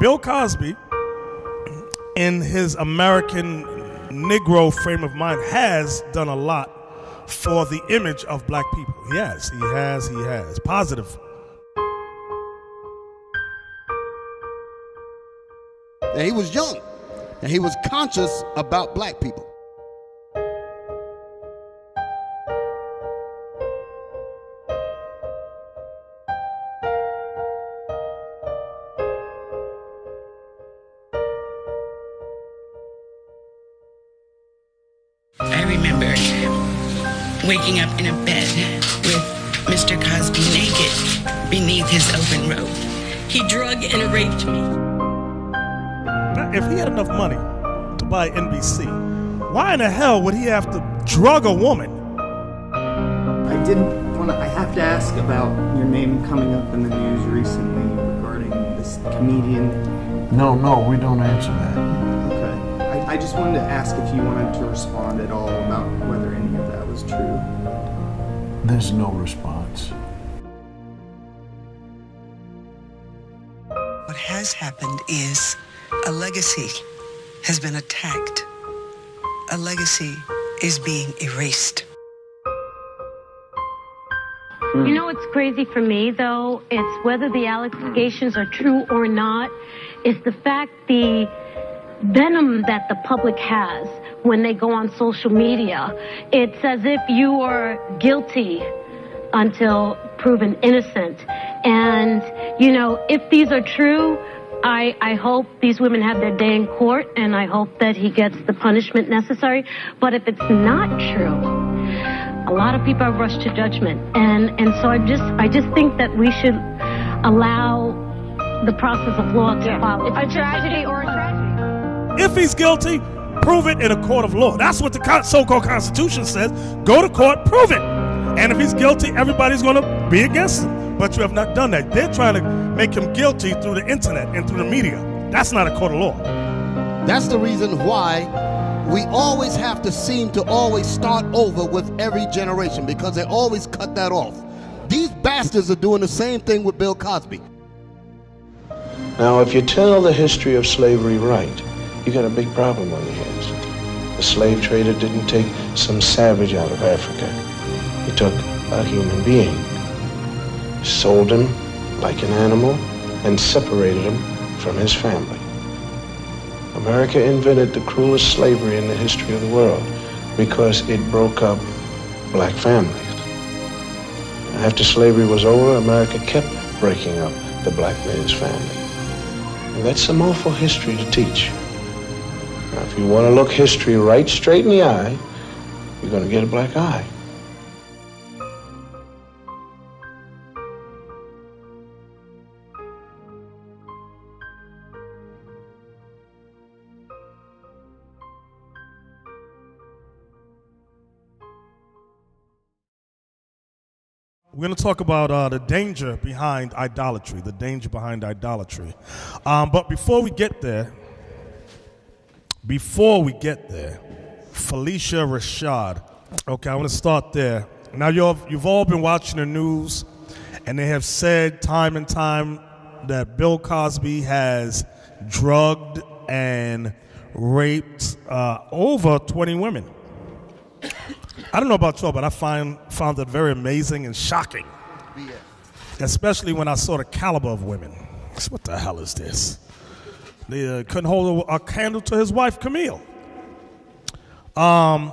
Bill Cosby, in his American Negro frame of mind, has done a lot for the image of black people. He has. Positive. And he was young, and he was conscious about black people. I remember waking up in a bed with Mr. Cosby naked beneath his open robe. He drug and raped me. Now, if he had enough money to buy NBC, why in the hell would he have to drug a woman? I have to ask about your name coming up in the news recently regarding this comedian. No, we don't answer that. Okay. I just wanted to ask if you wanted to respond at all about whether any of that was true. There's no response. What has happened is a legacy has been attacked. A legacy is being erased. You know what's crazy for me, though? It's whether the allegations are true or not. It's the fact the venom that the public has when they go on social media. It's as if you are guilty until proven innocent. And, you know, if these are true, I hope these women have their day in court, and I hope that he gets the punishment necessary. But if it's not true, a lot of people have rushed to judgment. And so I just think that we should allow the process of law to follow. It's a tragedy or a tragedy. If he's guilty, prove it in a court of law. That's what the so-called Constitution says. Go to court, prove it. And if he's guilty, everybody's going to be against him. But you have not done that. They're trying to make him guilty through the internet and through the media. That's not a court of law. That's the reason why we always have to seem to always start over with every generation, because they always cut that off. These bastards are doing the same thing with Bill Cosby. Now, if you tell the history of slavery right, you got a big problem on your hands. The slave trader didn't take some savage out of Africa. He took a human being, sold him like an animal, and separated him from his family. America invented the cruelest slavery in the history of the world because it broke up black families. After slavery was over, America kept breaking up the black man's family. And that's some awful history to teach. Now, if you want to look history right straight in the eye, you're going to get a black eye. We're going to talk about the danger behind idolatry, But before we get there, Felicia Rashad. Okay, I want to start there. Now, you've all been watching the news, and they have said time and time that Bill Cosby has drugged and raped over 20 women. I don't know about y'all, but I found it very amazing and shocking, especially when I saw the caliber of women. What the hell is this? They couldn't hold a candle to his wife, Camille. I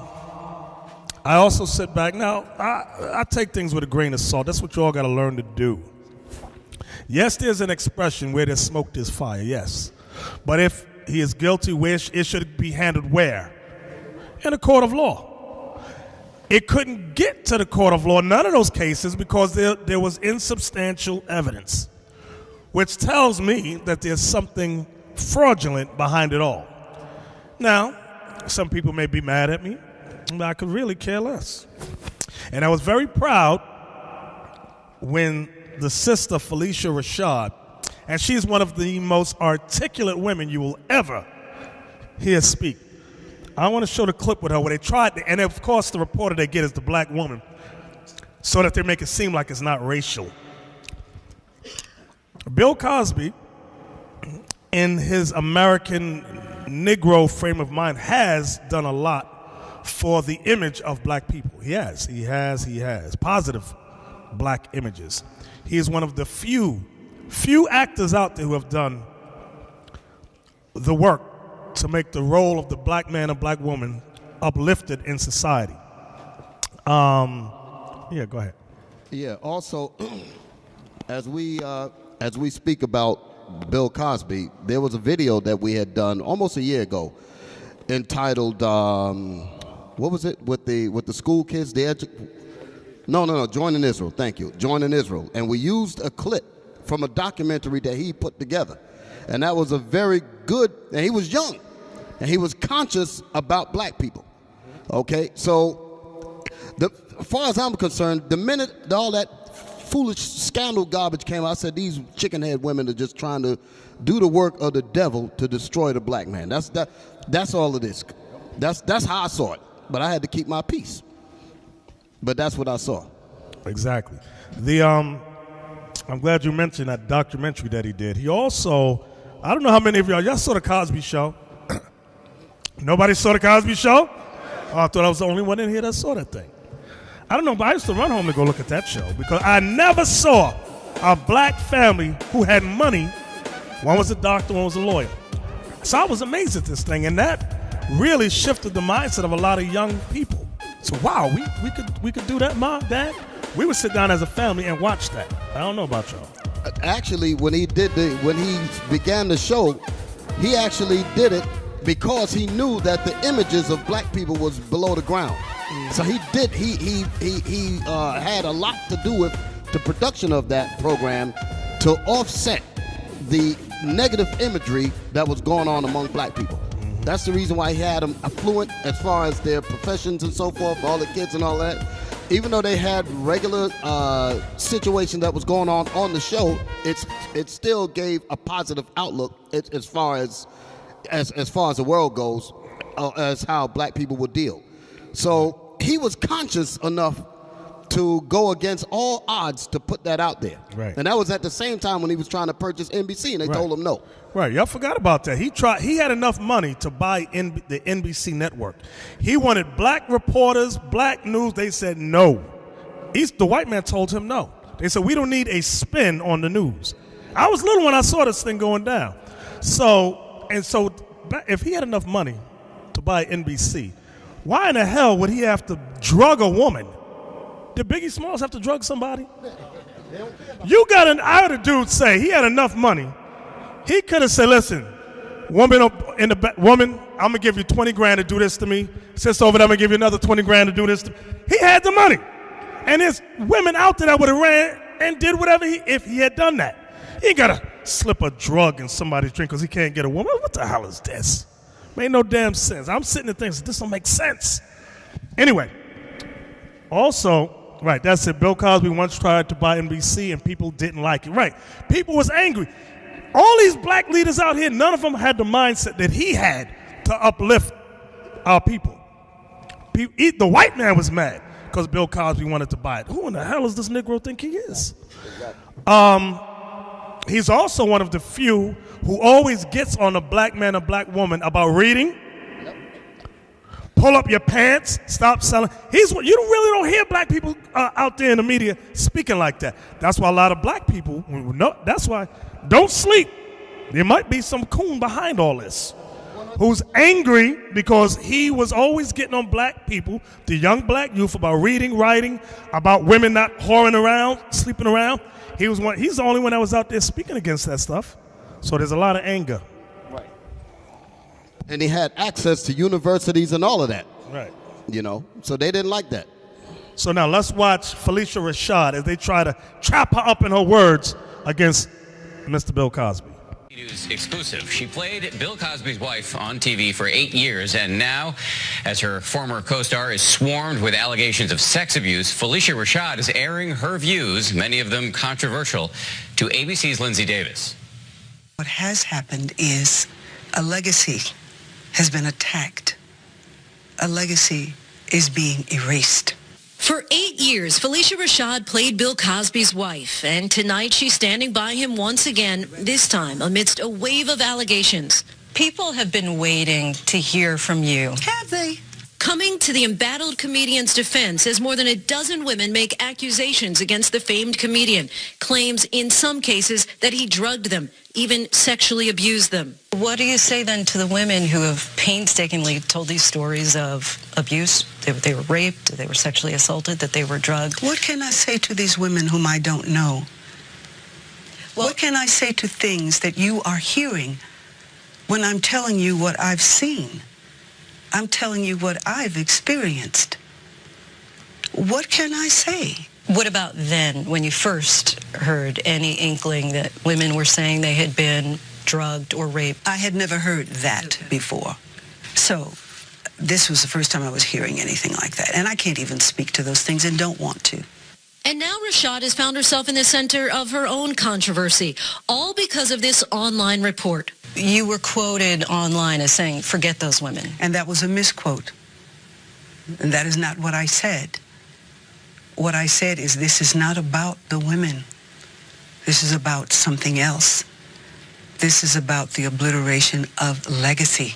also sit back. Now, I take things with a grain of salt. That's what you all got to learn to do. Yes, there's an expression, where there's smoke, there's fire, yes. But if he is guilty, it should be handled where? In a court of law. It couldn't get to the court of law, none of those cases, because there was insubstantial evidence, which tells me that there's something fraudulent behind it all. Now, some people may be mad at me, but I could really care less. And I was very proud when the sister, Felicia Rashad, and she's one of the most articulate women you will ever hear speak. I want to show the clip with her where they tried to, and of course the reporter they get is the black woman, so that they make it seem like it's not racial. Bill Cosby in his American Negro frame of mind, has done a lot for the image of black people. He has positive black images. He is one of the few actors out there who have done the work to make the role of the black man and black woman uplifted in society. Yeah, go ahead. Yeah, also, as we speak about Bill Cosby, there was a video that we had done almost a year ago entitled, what was it, with the school kids, No, Joining Israel, thank you, Joining Israel. And we used a clip from a documentary that he put together. And that was a very good, and he was young, and he was conscious about black people, okay? So, as far as I'm concerned, the minute all that foolish scandal garbage came out, I said, these chicken-head women are just trying to do the work of the devil to destroy the black man. That's all it is. That's how I saw it, but I had to keep my peace. But that's what I saw. Exactly. I'm glad you mentioned that documentary that he did. He also, I don't know how many of y'all saw the Cosby Show. Nobody saw the Cosby Show? Oh, I thought I was the only one in here that saw that thing. I don't know, but I used to run home to go look at that show because I never saw a black family who had money. One was a doctor, one was a lawyer. So I was amazed at this thing, and that really shifted the mindset of a lot of young people. So wow, we could do that, Mom, Dad. We would sit down as a family and watch that. I don't know about y'all. Actually, when he began the show, he actually did it because he knew that the images of black people was below the ground. So he had a lot to do with the production of that program to offset the negative imagery that was going on among black people. That's the reason why he had them affluent as far as their professions and so forth, all the kids and all that. Even though they had regular situation that was going on the show, it still gave a positive outlook as far as the world goes, as how black people would deal. So he was conscious enough to go against all odds to put that out there. Right. And that was at the same time when he was trying to purchase NBC, and they told him no. Right, y'all forgot about that. He had enough money to buy the NBC network. He wanted black reporters, black news. They said no. The white man told him no. They said, we don't need a spin on the news. I was little when I saw this thing going down. So if he had enough money to buy NBC, why in the hell would he have to drug a woman? Did Biggie Smalls have to drug somebody? I heard a dude say he had enough money. He could have said, listen, woman, I'm going to give you 20 grand to do this to me. Sister over there, I'm going to give you another 20 grand to do this to me. He had the money. And there's women out there that would have ran and did whatever if he had done that. He ain't got to slip a drug in somebody's drink because he can't get a woman. What the hell is this? Made no damn sense. I'm sitting there thinking, this don't make sense. Anyway, also, right, that's it. Bill Cosby once tried to buy NBC and people didn't like it. Right. People was angry. All these black leaders out here, none of them had the mindset that he had to uplift our people. The white man was mad because Bill Cosby wanted to buy it. Who in the hell does this Negro think he is? He's also one of the few who always gets on a black man and black woman about reading. Pull up your pants, stop selling. You don't hear black people out there in the media speaking like that. That's why a lot of black people, that's why, don't sleep. There might be some coon behind all this who's angry because he was always getting on black people, the young black youth, about reading, writing, about women not whoring around, sleeping around. He's the only one that was out there speaking against that stuff. So there's a lot of anger. Right. And he had access to universities and all of that. Right. So they didn't like that. So now let's watch Felicia Rashad as they try to trap her up in her words against Mr. Bill Cosby. News exclusive. She played Bill Cosby's wife on TV for 8 years, and now, as her former co-star is swarmed with allegations of sex abuse, Felicia Rashad is airing her views, many of them controversial, to ABC's Lindsay Davis. What has happened is a legacy has been attacked. A legacy is being erased. For 8 years, Felicia Rashad played Bill Cosby's wife, and tonight she's standing by him once again, this time amidst a wave of allegations. People have been waiting to hear from you. Have they? Coming to the embattled comedian's defense as more than a dozen women make accusations against the famed comedian, claims in some cases that he drugged them, even sexually abused them. What do you say then to the women who have painstakingly told these stories of abuse? They were raped, they were sexually assaulted, that they were drugged. What can I say to these women whom I don't know? Well, what can I say to things that you are hearing when I'm telling you what I've seen? I'm telling you what I've experienced. What can I say? What about then, when you first heard any inkling that women were saying they had been drugged or raped? I had never heard that before. So this was the first time I was hearing anything like that. And I can't even speak to those things and don't want to. And now Rashad has found herself in the center of her own controversy, all because of this online report. You were quoted online as saying, forget those women. And that was a misquote. And that is not what I said. What I said is, this is not about the women. This is about something else. This is about the obliteration of legacy.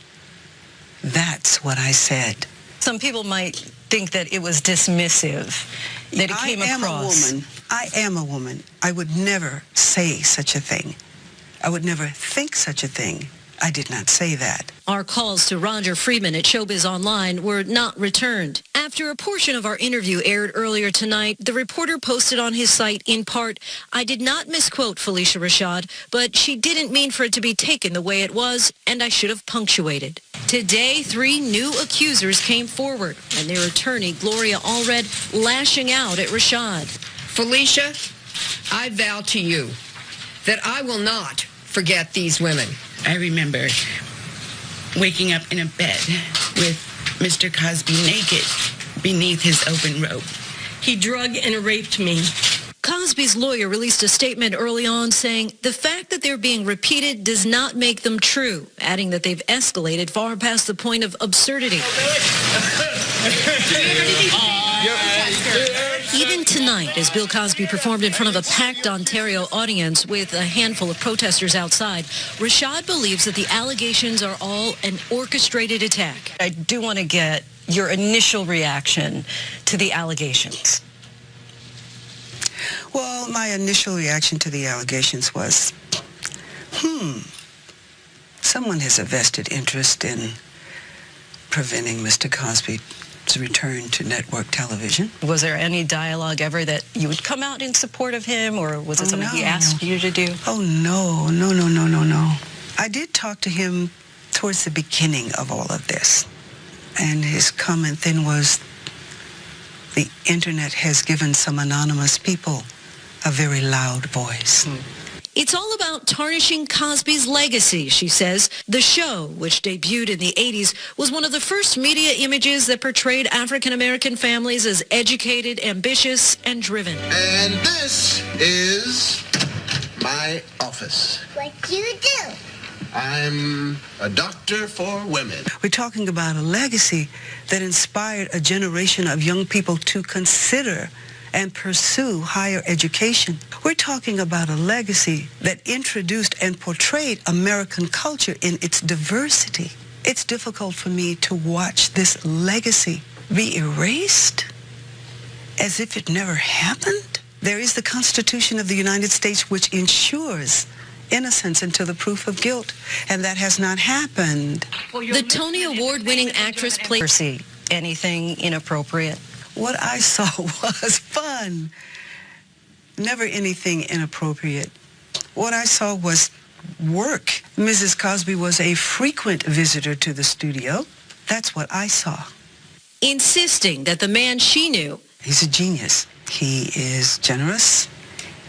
That's what I said. Some people might think that it was dismissive, that it came across. I am a woman. I would never say such a thing. I would never think such a thing. I did not say that. Our calls to Roger Friedman at Showbiz Online were not returned. After a portion of our interview aired earlier tonight, the reporter posted on his site, in part, I did not misquote Felicia Rashad, but she didn't mean for it to be taken the way it was, and I should have punctuated. Today, 3 new accusers came forward, and their attorney, Gloria Allred, lashing out at Rashad. Felicia, I vow to you that I will not forget these women. I remember waking up in a bed with Mr. Cosby naked beneath his open robe. He drugged and raped me. Cosby's lawyer released a statement early on saying the fact that they're being repeated does not make them true, adding that they've escalated far past the point of absurdity. Even tonight, as Bill Cosby performed in front of a packed Ontario audience with a handful of protesters outside, Rashad believes that the allegations are all an orchestrated attack. I do want to get your initial reaction to the allegations. Well, my initial reaction to the allegations was, someone has a vested interest in preventing Mr. Cosby's return to network television. Was there any dialogue ever that you would come out in support of him, or was it something he asked you to do? Oh, no. I did talk to him towards the beginning of all of this. And his comment then was, the internet has given some anonymous people a very loud voice. It's all about tarnishing Cosby's legacy, she says. The show, which debuted in the 80s, was one of the first media images that portrayed African-American families as educated, ambitious, and driven. And this is my office. What do you do? I'm a doctor for women. We're talking about a legacy that inspired a generation of young people to consider and pursue higher education. We're talking about a legacy that introduced and portrayed American culture in its diversity. It's difficult for me to watch this legacy be erased as if it never happened. There is the Constitution of the United States, which ensures innocence until the proof of guilt, and that has not happened. The Tony Award-winning actress played... See anything inappropriate? What I saw was fun. Never anything inappropriate. What I saw was work. Mrs. Cosby was a frequent visitor to the studio. That's what I saw. Insisting that the man she knew... He's a genius. He is generous.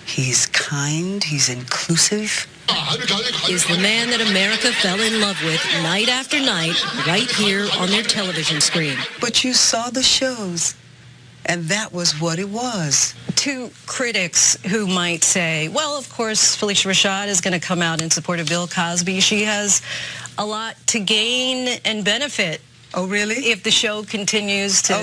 He's kind. He's inclusive. Is the man that America fell in love with night after night, right here on their television screen. But you saw the shows. And that was what it was. To critics who might say, well, of course, Felicia Rashad is going to come out in support of Bill Cosby. She has a lot to gain and benefit Oh, really? If the show continues to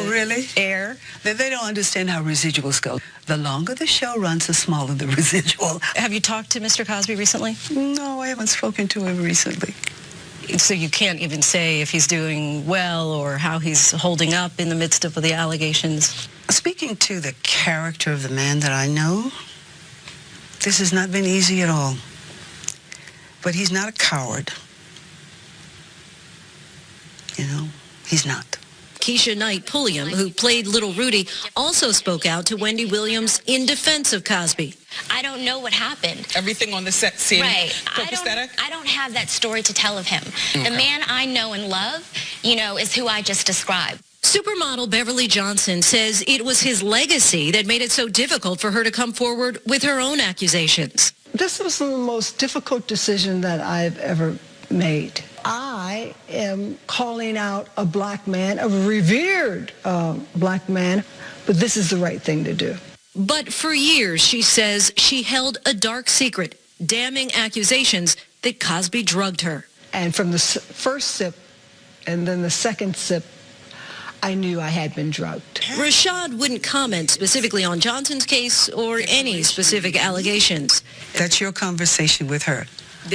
air. Then they don't understand how residuals go. The longer the show runs, the smaller the residual. Have you talked to Mr. Cosby recently? No, I haven't spoken to him recently. So you can't even say if he's doing well or how he's holding up in the midst of the allegations? Speaking to the character of the man that I know, this has not been easy at all. But he's not a coward. You know, he's not. Keisha Knight Pulliam, who played Little Rudy, also spoke out to Wendy Williams in defense of Cosby. I don't know what happened. Everything on the set seemed copacetic? I don't have that story to tell of him. Okay. The man I know and love, you know, is who I just described. Supermodel Beverly Johnson says it was his legacy that made it so difficult for her to come forward with her own accusations. This was the most difficult decision that I've ever made. I am calling out a black man, a revered black man, but this is the right thing to do. But for years, she says she held a dark secret, damning accusations that Cosby drugged her. And from the first sip and then the second sip, I knew I had been drugged. Rashad wouldn't comment specifically on Johnson's case or any specific allegations. That's your conversation with her.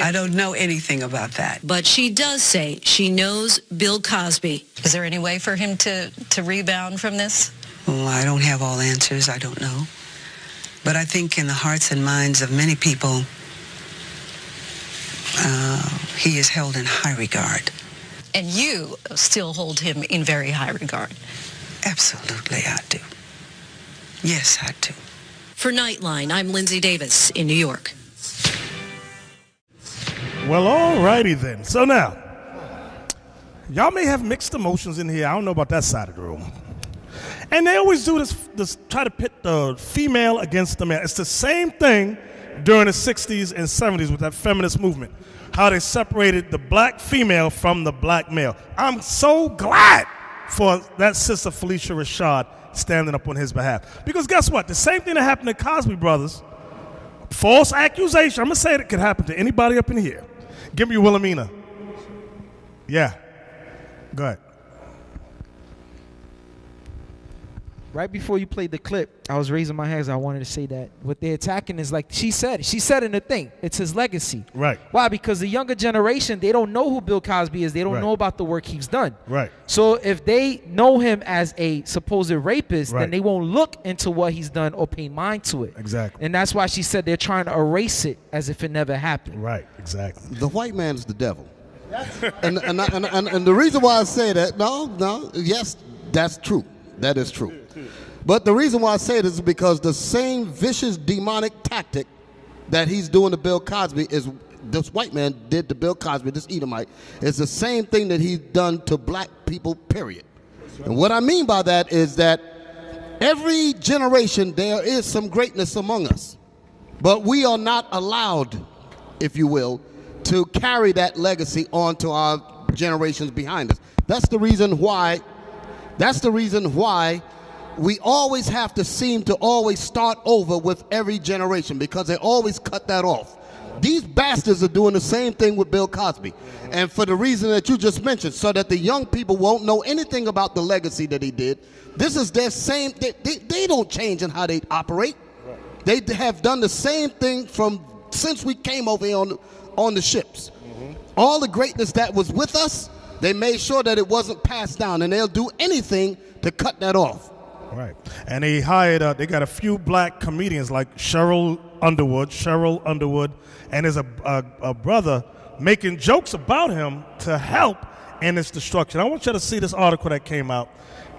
I don't know anything about that. But she does say she knows Bill Cosby. Is there any way for him to rebound from this? Well, I don't have all answers. I don't know. But I think in the hearts and minds of many people, he is held in high regard. And you still hold him in very high regard. Absolutely, I do. Yes, I do. For Nightline, I'm Lindsay Davis in New York. Well, all righty then. So now, y'all may have mixed emotions in here. I don't know about that side of the room. And they always do this try to pit the female against the man. It's the same thing during the 60s and 70s with that feminist movement, how they separated the black female from the black male. I'm so glad for that sister Felicia Rashad standing up on his behalf. Because guess what? The same thing that happened to Cosby brothers, false accusation, I'm going to say it could happen to anybody up in here. Give me Wilhelmina. Yeah. Go ahead. Right before you played the clip, I was raising my hands. I wanted to say that what they're attacking is, like she said in the thing, it's his legacy. Right. Why? Because the younger generation, they don't know who Bill Cosby is. They don't know about the work he's done. Right. So if they know him as a supposed rapist, then they won't look into what he's done or pay mind to it. Exactly. And that's why she said they're trying to erase it as if it never happened. Right. Exactly. The white man is the devil. and the reason why I say that, yes, that's true. That is true. But the reason why I say this is because the same vicious demonic tactic that he's doing to Bill Cosby is this white man did to Bill Cosby, this Edomite, is the same thing that he's done to black people, period. And what I mean by that is that every generation there is some greatness among us. But we are not allowed, if you will, to carry that legacy on to our generations behind us. That's the reason why we always have to seem to always start over with every generation, because they always cut that off. These bastards are doing the same thing with Bill Cosby. And for the reason that you just mentioned, so that the young people won't know anything about the legacy that he did. This is their same, they don't change in how they operate. They have done the same thing since we came over here on the ships. All the greatness that was with us, they made sure that it wasn't passed down, and they'll do anything to cut that off. Right. And they hired, they got a few black comedians like Cheryl Underwood, and there's a brother making jokes about him to help in its destruction. I want you to see this article that came out.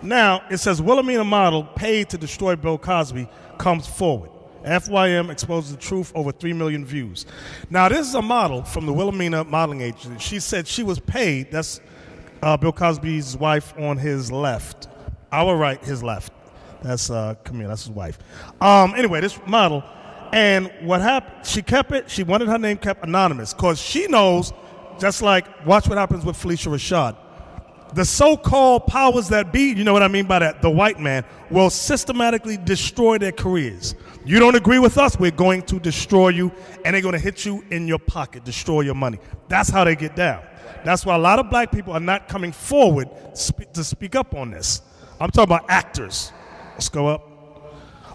Now, it says, Wilhelmina model paid to destroy Bill Cosby comes forward. FYM exposes the truth, over 3 million views. Now, this is a model from the Wilhelmina modeling agency. She said she was paid, that's Bill Cosby's wife on his left. Our right, his left. That's Camille, that's his wife. Anyway, this model, and what happened, she wanted her name kept anonymous, because she knows, just like, watch what happens with Felicia Rashad. The so-called powers that be, you know what I mean by that, the white man, will systematically destroy their careers. You don't agree with us, we're going to destroy you, and they're going to hit you in your pocket, destroy your money. That's how they get down. That's why a lot of black people are not coming forward to speak up on this. I'm talking about actors. Let's go up.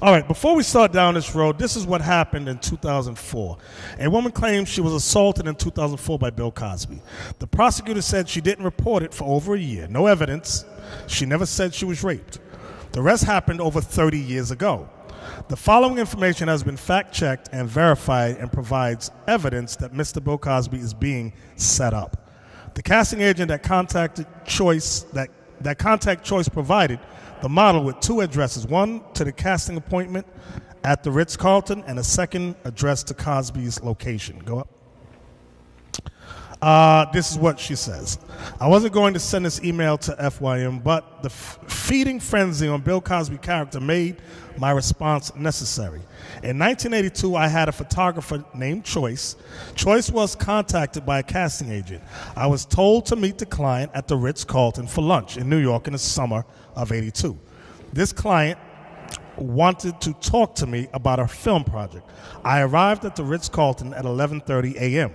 All right, before we start down this road, this is what happened in 2004. A woman claims she was assaulted in 2004 by Bill Cosby. The prosecutor said she didn't report it for over a year. No evidence. She never said she was raped. The rest happened over 30 years ago. The following information has been fact-checked and verified and provides evidence that Mr. Bill Cosby is being set up. The casting agent that Contact Choice provided the model with 2 addresses, one to the casting appointment at the Ritz-Carlton and a second address to Cosby's location. Go up. This is what she says. I wasn't going to send this email to FYM, but the feeding frenzy on Bill Cosby's character made my response necessary. In 1982, I had a photographer named Choice. Choice was contacted by a casting agent. I was told to meet the client at the Ritz-Carlton for lunch in New York in the summer of '82. This client wanted to talk to me about a film project. I arrived at the Ritz-Carlton at 11:30 a.m.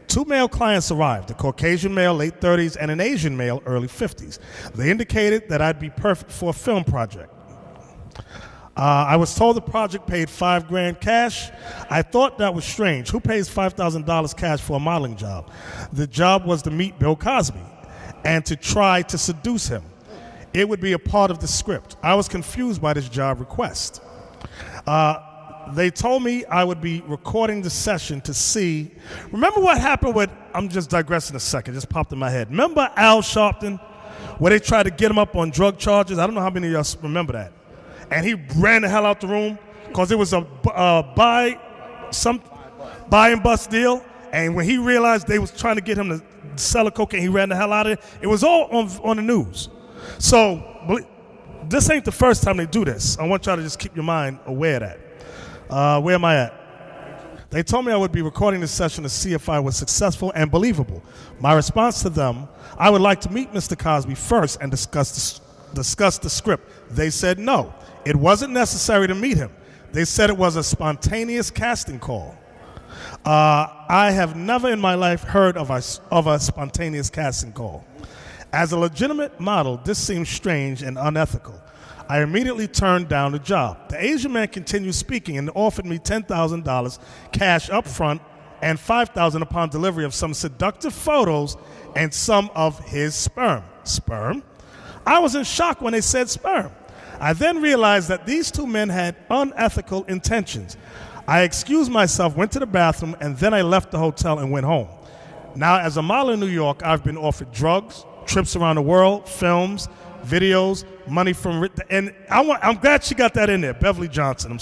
2 male clients arrived, a Caucasian male, late 30s, and an Asian male, early 50s. They indicated that I'd be perfect for a film project. I was told the project paid $5,000 cash. I thought that was strange. Who pays $5,000 cash for a modeling job? The job was to meet Bill Cosby and to try to seduce him. It would be a part of the script. I was confused by this job request. They told me I would be recording the session to see. Remember what happened with, I'm just digressing a second, just popped in my head. Remember Al Sharpton, where they tried to get him up on drug charges? I don't know how many of y'all remember that. And he ran the hell out the room because it was a buy and bust deal. And when he realized they was trying to get him to sell a cocaine, he ran the hell out of it. It was all on the news. So this ain't the first time they do this. I want y'all to just keep your mind aware of that. Where am I at? They told me I would be recording this session to see if I was successful and believable. My response to them, I would like to meet Mr. Cosby first and discuss the script. They said no. It wasn't necessary to meet him. They said it was a spontaneous casting call. I have never in my life heard of a spontaneous casting call. As a legitimate model, this seems strange and unethical. I immediately turned down the job. The Asian man continued speaking and offered me $10,000 cash up front and $5,000 upon delivery of some seductive photos and some of his sperm. Sperm? I was in shock when they said sperm. I then realized that these 2 men had unethical intentions. I excused myself, went to the bathroom, and then I left the hotel and went home. Now, as a model in New York, I've been offered drugs, trips around the world, films, videos, money from, and I'm glad she got that in there. Beverly Johnson.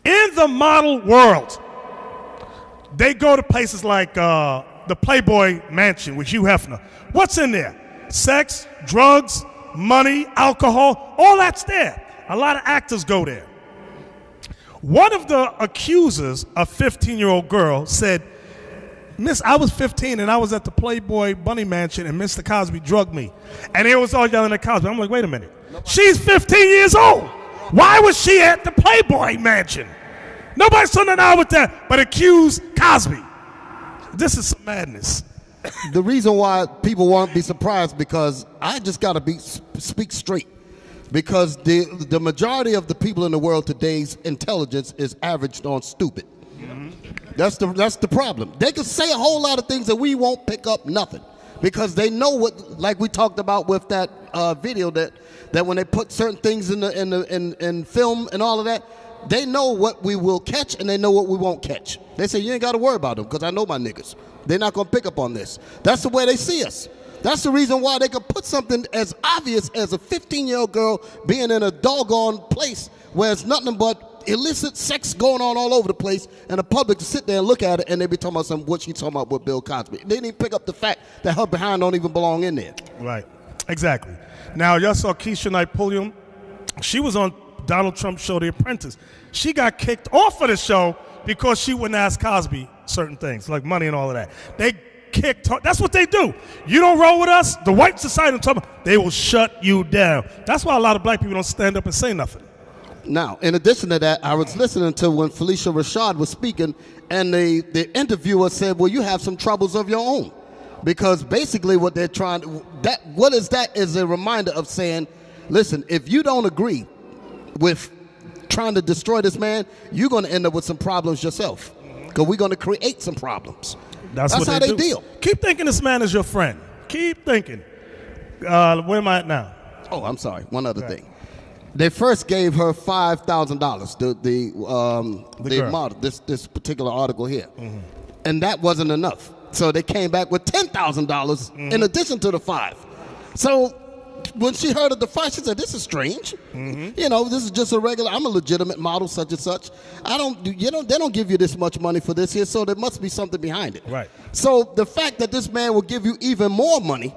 In the model world, they go to places like the Playboy Mansion with Hugh Hefner. What's in there? Sex, drugs, money, alcohol, all that's there. A lot of actors go there. One of the accusers, a 15-year-old girl, said, Miss, I was 15 and I was at the Playboy Bunny Mansion and Mr. Cosby drugged me. And they was all yelling at Cosby. I'm like, wait a minute. She's 15 years old. Why was she at the Playboy Mansion? Nobody saw nothing out with that but accused Cosby. This is some madness. The reason why people won't be surprised because I just got to speak straight. Because the majority of the people in the world today's intelligence is averaged on stupid. That's the problem. They can say a whole lot of things that we won't pick up nothing because they know what, like we talked about with that video that when they put certain things in film and all of that, they know what we will catch and they know what we won't catch. They say you ain't got to worry about them because I know my niggas. They're not gonna pick up on this. That's the way they see us. That's the reason why they could put something as obvious as a 15-year-old girl being in a doggone place where it's nothing but illicit sex going on all over the place, and the public to sit there and look at it, and they be talking about what she talking about with Bill Cosby. They didn't even pick up the fact that her behind don't even belong in there. Right, exactly. Now, y'all saw Keisha Knight Pulliam. She was on Donald Trump's show, The Apprentice. She got kicked off of the show because she wouldn't ask Cosby certain things, like money and all of that. kicked. That's what they do. You don't roll with us, the white society, they will shut you down. That's why a lot of black people don't stand up and say nothing. Now, in addition to that, I was listening to when Felicia Rashad was speaking, and the interviewer said, well, you have some troubles of your own. Because basically what they're trying to, what is that is a reminder of saying, listen, if you don't agree with trying to destroy this man, you're going to end up with some problems yourself. Because we're going to create some problems. That's what how they deal. Keep thinking this man is your friend. Keep thinking. Where am I at now? Oh, I'm sorry. One other thing. They first gave her $5,000. The model, this particular article here, and that wasn't enough. So they came back with $10,000 in addition to the $5,000. So when she heard of the $5,000, she said, "This is strange. You know, this is just a regular. I'm a legitimate model, such and such. They don't give you this much money for this here, so there must be something behind it." Right. So the fact that this man will give you even more money.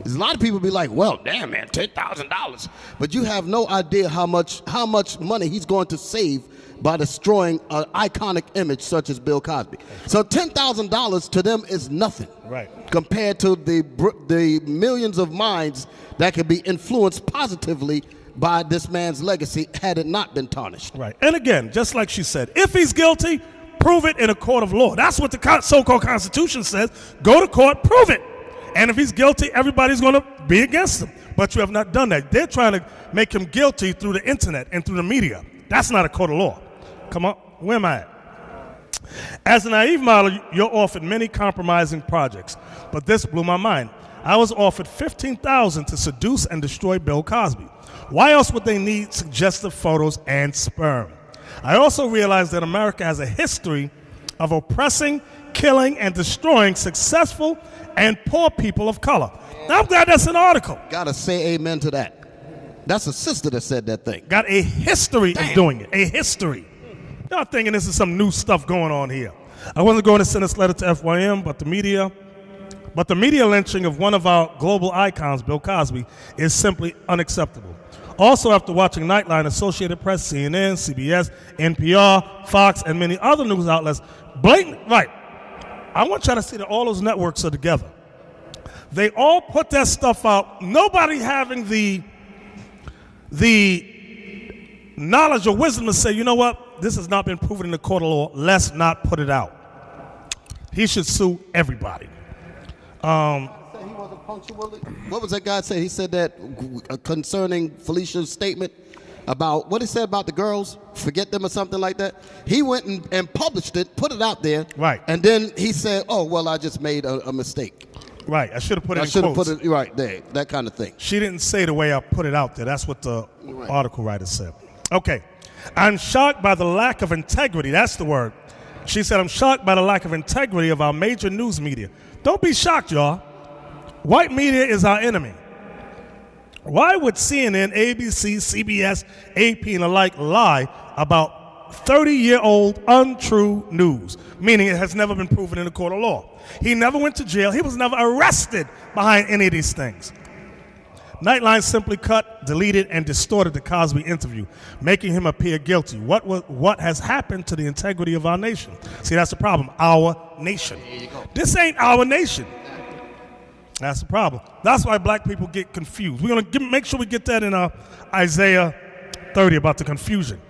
A lot of people be like, well, damn, man, $10,000. But you have no idea how much money he's going to save by destroying an iconic image such as Bill Cosby. So $10,000 to them is nothing. Right. Compared to the millions of minds that can be influenced positively by this man's legacy had it not been tarnished. Right. And again, just like she said, if he's guilty, prove it in a court of law. That's what the so-called Constitution says. Go to court, prove it. And if he's guilty, everybody's going to be against him. But you have not done that. They're trying to make him guilty through the internet and through the media. That's not a court of law. Come on, where am I at? As a naive model, you're offered many compromising projects. But this blew my mind. I was offered $15,000 to seduce and destroy Bill Cosby. Why else would they need suggestive photos and sperm? I also realized that America has a history of oppressing, killing, and destroying successful and poor people of color. Now, I'm glad that's an article. Gotta say amen to that. That's a sister that said that thing. Got a history of doing it. A history. Y'all thinking this is some new stuff going on here. I wasn't going to send this letter to FYM, but the media lynching of one of our global icons, Bill Cosby, is simply unacceptable. Also, after watching Nightline, Associated Press, CNN, CBS, NPR, Fox, and many other news outlets, I want y'all to see that all those networks are together. They all put that stuff out, nobody having the knowledge or wisdom to say, you know what, this has not been proven in the court of law, let's not put it out. He should sue everybody. What was that guy say? He said that concerning Felicia's statement about what he said about the girls, forget them or something like that. He went and published it, put it out there. Right. And then he said, oh, well, I just made a mistake. Right. I should have put it in quotes. I should have put it right there, that kind of thing. She didn't say the way I put it out there. That's what the article writer said. Okay. I'm shocked by the lack of integrity. That's the word. She said, I'm shocked by the lack of integrity of our major news media. Don't be shocked, y'all. White media is our enemy. Why would CNN, ABC, CBS, AP, and the like lie about 30-year-old untrue news, meaning it has never been proven in a court of law? He never went to jail. He was never arrested behind any of these things. Nightline simply cut, deleted, and distorted the Cosby interview, making him appear guilty. What has happened to the integrity of our nation? See, that's the problem. Our nation. This ain't our nation. That's the problem. That's why black people get confused. We're going to make sure we get that in Isaiah 30 about the confusion.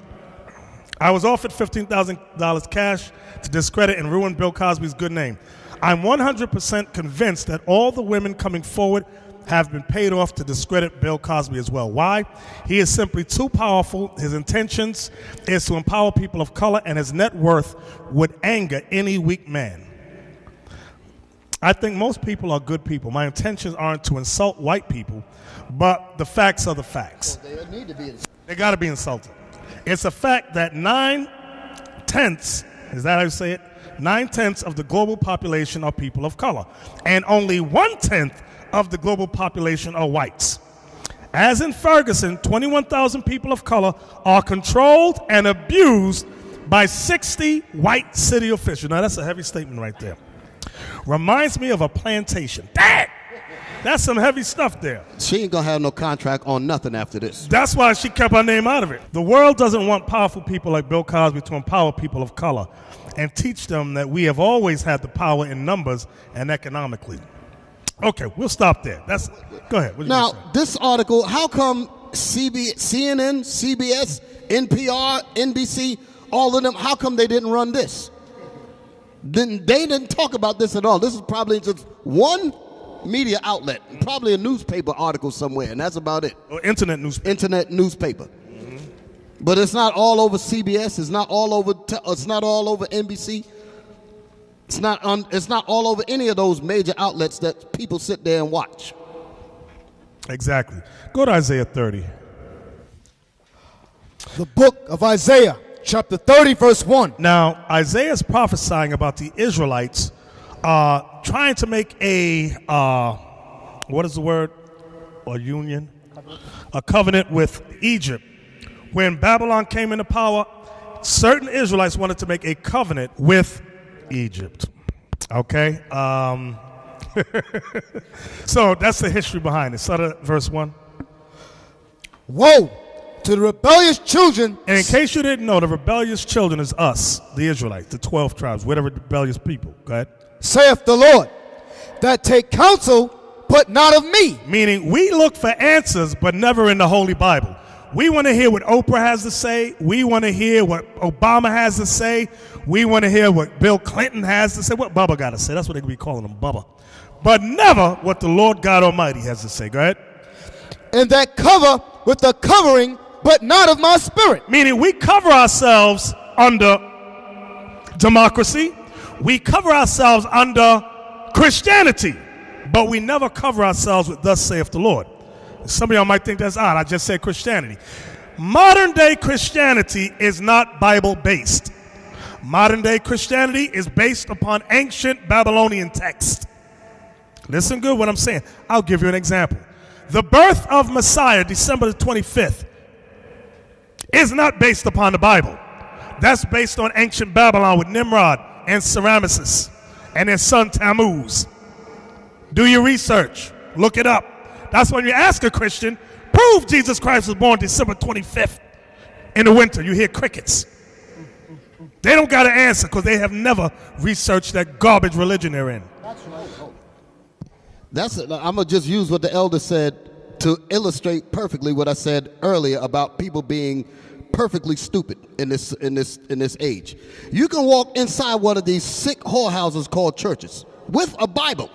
I was offered $15,000 cash to discredit and ruin Bill Cosby's good name. I'm 100% convinced that all the women coming forward have been paid off to discredit Bill Cosby as well. Why? He is simply too powerful. His intentions is to empower people of color, and his net worth would anger any weak man. I think most people are good people. My intentions aren't to insult white people, but the facts are the facts. Well, they need to be insulted. They got to be insulted. It's a fact that 9/10, is that how you say it? 9/10 of the global population are people of color, and only 1/10 of the global population are whites. As in Ferguson, 21,000 people of color are controlled and abused by 60 white city officials. Now, that's a heavy statement right there. Reminds me of a plantation. Dad! That's some heavy stuff there. She ain't gonna have no contract on nothing after this. That's why she kept her name out of it. The world doesn't want powerful people like Bill Cosby to empower people of color and teach them that we have always had the power in numbers and economically. Okay, we'll stop there. Go ahead. Now, this article, how come CNN, CBS, NPR, NBC, all of them, how come they didn't run this? They didn't talk about this at all. This is probably just one media outlet, probably a newspaper article somewhere, and that's about it. Or internet newspaper. Internet newspaper. Mm-hmm. But it's not all over CBS. It's not all over. It's not all over NBC. It's not all over any of those major outlets that people sit there and watch. Exactly. Go to Isaiah 30. The book of Isaiah, chapter 30, verse 1. Now, Isaiah is prophesying about the Israelites trying to make a, what is the word? A union? A covenant with Egypt. When Babylon came into power, certain Israelites wanted to make a covenant with Egypt. Okay? So that's the history behind it. Start at verse 1. Woe to the rebellious children. And in case you didn't know, the rebellious children is us, the Israelites, the 12 tribes. We're the rebellious people. Go ahead. Saith the Lord, that take counsel, but not of me. Meaning we look for answers, but never in the Holy Bible. We want to hear what Oprah has to say. We want to hear what Obama has to say. We want to hear what Bill Clinton has to say. What Bubba got to say. That's what they could be calling him, Bubba. But never what the Lord God Almighty has to say. Go ahead. And that cover with the covering, but not of my spirit. Meaning we cover ourselves under democracy. We cover ourselves under Christianity. But we never cover ourselves with thus saith the Lord. Some of y'all might think that's odd. I just said Christianity. Modern day Christianity is not Bible based. Modern day Christianity is based upon ancient Babylonian text. Listen good what I'm saying. I'll give you an example. The birth of Messiah, December the 25th, is not based upon the Bible. That's based on ancient Babylon with Nimrod and Semiramis and their son Tammuz. Do your research. Look it up. That's when you ask a Christian, prove Jesus Christ was born December 25th in the winter. You hear crickets. They don't got an answer because they have never researched that garbage religion they're in. I'm going to just use what the elder said to illustrate perfectly what I said earlier about people being perfectly stupid in this age. You can walk inside one of these sick whorehouses called churches with a Bible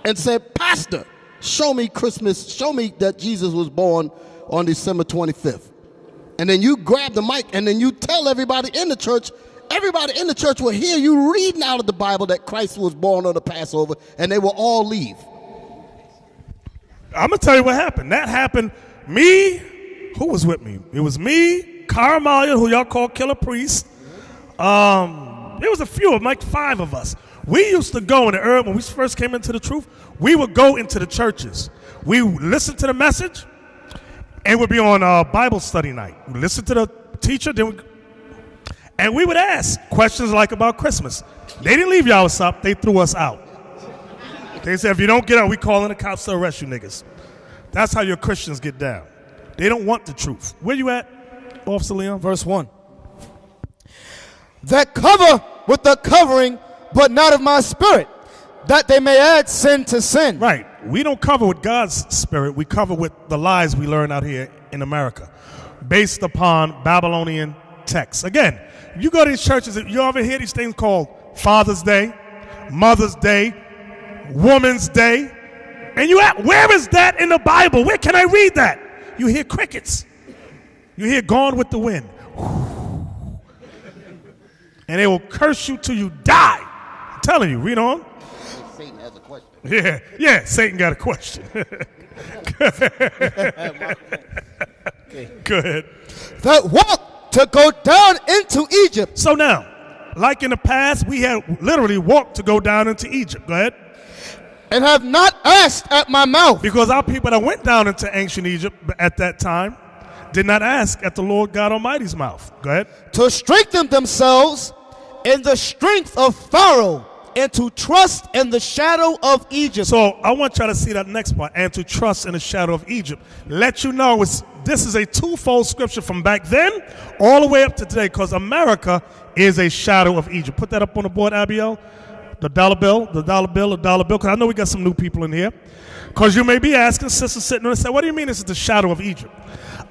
and say, Pastor, show me Christmas, show me that Jesus was born on December 25th. And then you grab the mic and then you tell everybody in the church will hear you reading out of the Bible that Christ was born on the Passover, and they will all leave. I'm going to tell you what happened. That happened, who was with me? It was me, Carmelia, who y'all call Killer Priest. There was a few of them, like 5 of us. We used to go in the early, when we first came into the truth, we would go into the churches. We would listen to the message, and it would be on Bible study night. We listen to the teacher, and we would ask questions like about Christmas. They didn't leave y'all up, they threw us out. They said, if you don't get out, we call in the cops to arrest you niggas. That's how your Christians get down. They don't want the truth. Where you at, Officer Leon? Verse 1. That cover with the covering, but not of my spirit, that they may add sin to sin. Right. We don't cover with God's spirit. We cover with the lies we learn out here in America, based upon Babylonian texts. Again, you go to these churches, you ever hear these things called Father's Day, Mother's Day, Woman's Day, and you ask, where is that in the Bible? Where can I read that? You hear crickets. You hear Gone with the Wind. And they will curse you till you die. I'm telling you, read on. Satan has a question. Yeah, Satan got a question. Go ahead. That walk to go down into Egypt. So now, like in the past, we had literally walked to go down into Egypt. Go ahead. And have not asked at my mouth. Because our people that went down into ancient Egypt at that time did not ask at the Lord God Almighty's mouth. Go ahead. To strengthen themselves in the strength of Pharaoh and to trust in the shadow of Egypt. So I want y'all to see that next part, and to trust in the shadow of Egypt. Let you know this is a twofold scripture from back then all the way up to today, because America is a shadow of Egypt. Put that up on the board, Abiel. The dollar bill, because I know we got some new people in here. Because you may be asking, sisters sitting there and say, what do you mean this is the shadow of Egypt?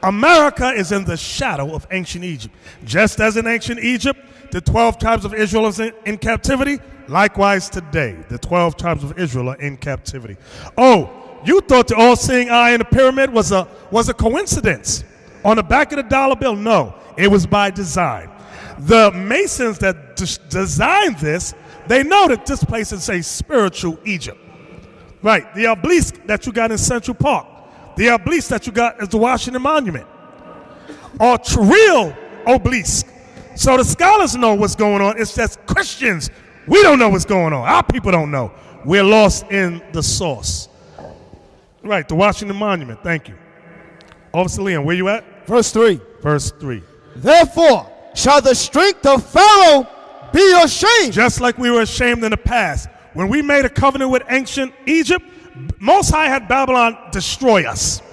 America is in the shadow of ancient Egypt. Just as in ancient Egypt, the 12 tribes of Israel is in captivity, likewise today, the 12 tribes of Israel are in captivity. Oh, you thought the all-seeing eye in the pyramid was a coincidence on the back of the dollar bill? No, it was by design. The Masons that designed this, they know that this place is a spiritual Egypt. Right, the obelisk that you got in Central Park, the obelisk that you got at the Washington Monument, are real obelisk. So the scholars know what's going on. It's just Christians, we don't know what's going on. Our people don't know. We're lost in the source. Right, the Washington Monument, thank you. Officer Leon, where you at? Verse 3. Verse 3. Therefore shall the strength of Pharaoh be your shame. Just like we were ashamed in the past. When we made a covenant with ancient Egypt, Most High had Babylon destroy us,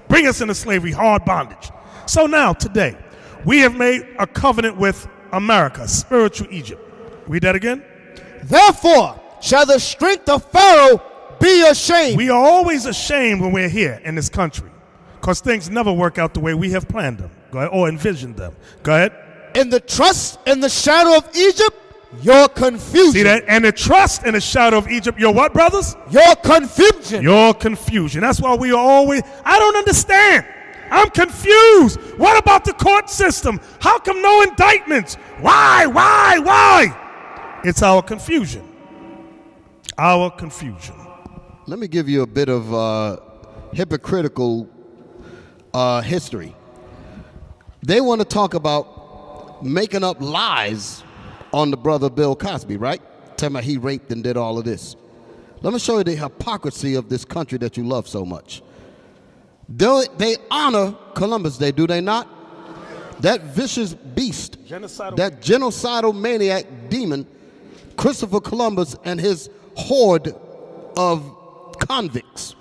bring us into slavery, hard bondage. So now, today, we have made a covenant with America, spiritual Egypt. Read that again. Therefore shall the strength of Pharaoh be your shame. We are always ashamed when we're here in this country, because things never work out the way we have planned them. Go ahead, or envisioned them. Go ahead. In the trust in the shadow of Egypt, your confusion. See that? And the trust in the shadow of Egypt, your what, brothers? Your confusion. Your confusion. That's why we are always, I don't understand. I'm confused. What about the court system? How come no indictments? Why? It's our confusion. Our confusion. Let me give you a bit of hypocritical history. They want to talk about making up lies on the brother Bill Cosby, right? Tell me he raped and did all of this. Let me show you the hypocrisy of this country that you love so much. They honor Columbus Day, do they not? That vicious beast, that genocidal maniac demon, Christopher Columbus and his horde of convicts,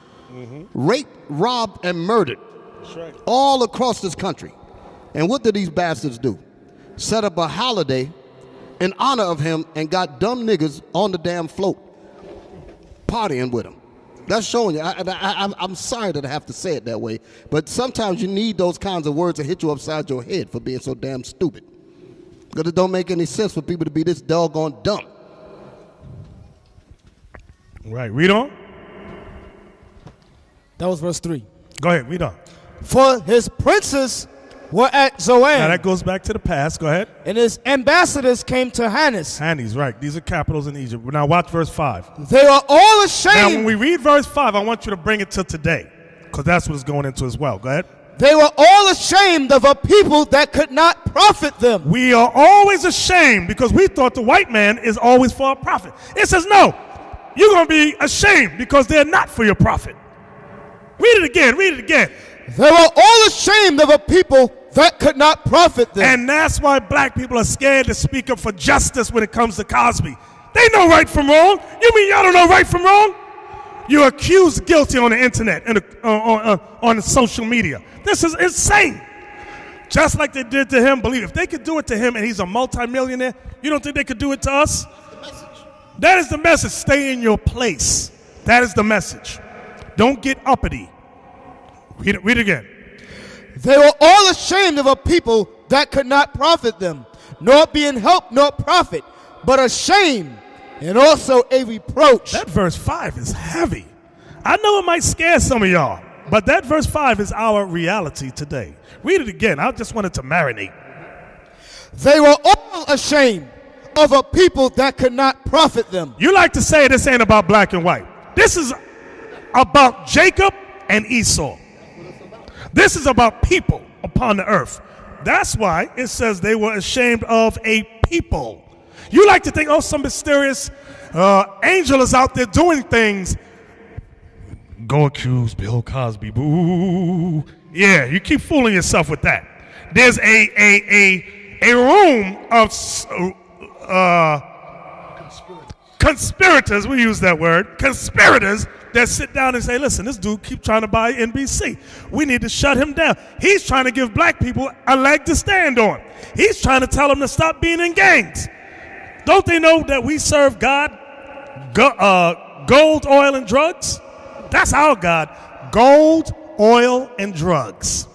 raped, robbed, and murdered all across this country. And what did these bastards do? Set up a holiday in honor of him and got dumb niggas on the damn float partying with him. That's showing you. I'm sorry that I have to say it that way, but sometimes you need those kinds of words to hit you upside your head for being so damn stupid. Because it don't make any sense for people to be this doggone dumb. Right, read on. That was verse 3. Go ahead, read on. For his princes were at Zoan. Now that goes back to the past. Go ahead. And his ambassadors came to Hannes. Hannes, right. These are capitals in Egypt. Now watch verse 5. They are all ashamed. Now when we read verse 5, I want you to bring it to today, because that's what it's going into as well. Go ahead. They were all ashamed of a people that could not profit them. We are always ashamed because we thought the white man is always for our profit. It says, no, you're going to be ashamed because they're not for your profit. Read it again. Read it again. They were all ashamed of a people that could not profit them. And that's why black people are scared to speak up for justice when it comes to Cosby. They know right from wrong. You mean y'all don't know right from wrong? You're accused guilty on the internet and on social media. This is insane. Just like they did to him, believe if they could do it to him and he's a multimillionaire, you don't think they could do it to us? That is the message. Stay in your place. That is the message. Don't get uppity. Read it again. They were all ashamed of a people that could not profit them, nor being help nor profit, but a shame and also a reproach. That verse 5 is heavy. I know it might scare some of y'all, but that verse 5 is our reality today. Read it again. I just wanted to marinate. They were all ashamed of a people that could not profit them. You like to say this ain't about black and white. This is about Jacob and Esau. This is about people upon the earth. That's why it says they were ashamed of a people. You like to think, oh, some mysterious angel is out there doing things. Go accuse Bill Cosby. Boo. Yeah, you keep fooling yourself with that. There's a room of conspirators, we use that word, conspirators that sit down and say, listen, this dude keep trying to buy NBC. We need to shut him down. He's trying to give black people a leg to stand on. He's trying to tell them to stop being in gangs. Don't they know that we serve God, gold, oil, and drugs? That's our God, gold, oil, and drugs.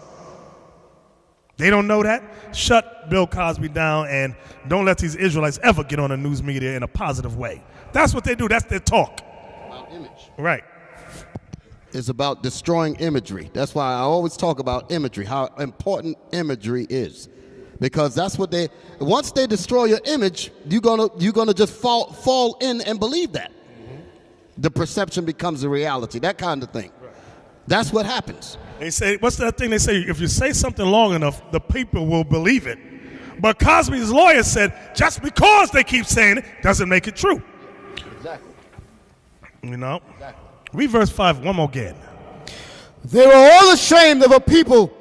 They don't know that? Shut Bill Cosby down and don't let these Israelites ever get on the news media in a positive way. That's what they do. That's their talk. About image. Right. It's about destroying imagery. That's why I always talk about imagery, how important imagery is. Because that's what once they destroy your image, you're gonna just fall in and believe that. The perception becomes a reality, that kind of thing. That's what happens. They say, what's that thing they say? If you say something long enough, the people will believe it. But Cosby's lawyer said, just because they keep saying it doesn't make it true. Exactly. You know? Exactly. Read verse 5 one more again. They were all ashamed of a people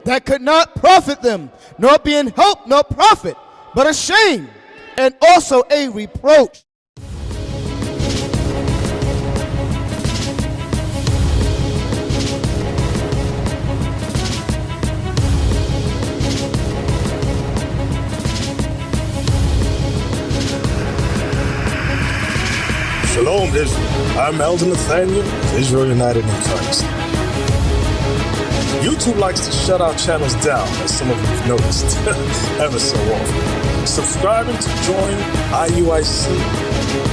that could not profit them, nor being help nor profit, but a shame, and also a reproach. Shalom, Israel. I'm Elder Nathaniel, Israel United in Christ. YouTube likes to shut our channels down, as some of you have noticed, ever so often. Subscribing to join IUIC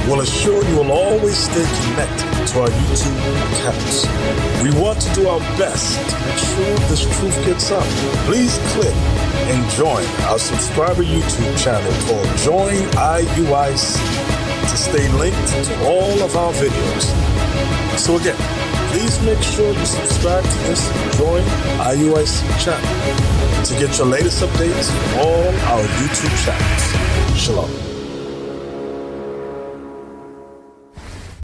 will assure you will always stay connected to our YouTube accounts. We want to do our best to make sure this truth gets out. Please click and join our subscriber YouTube channel called Join IUIC to stay linked to all of our videos. So again, please make sure you subscribe to this Join IUIC channel to get your latest updates from all our YouTube channels. Shalom.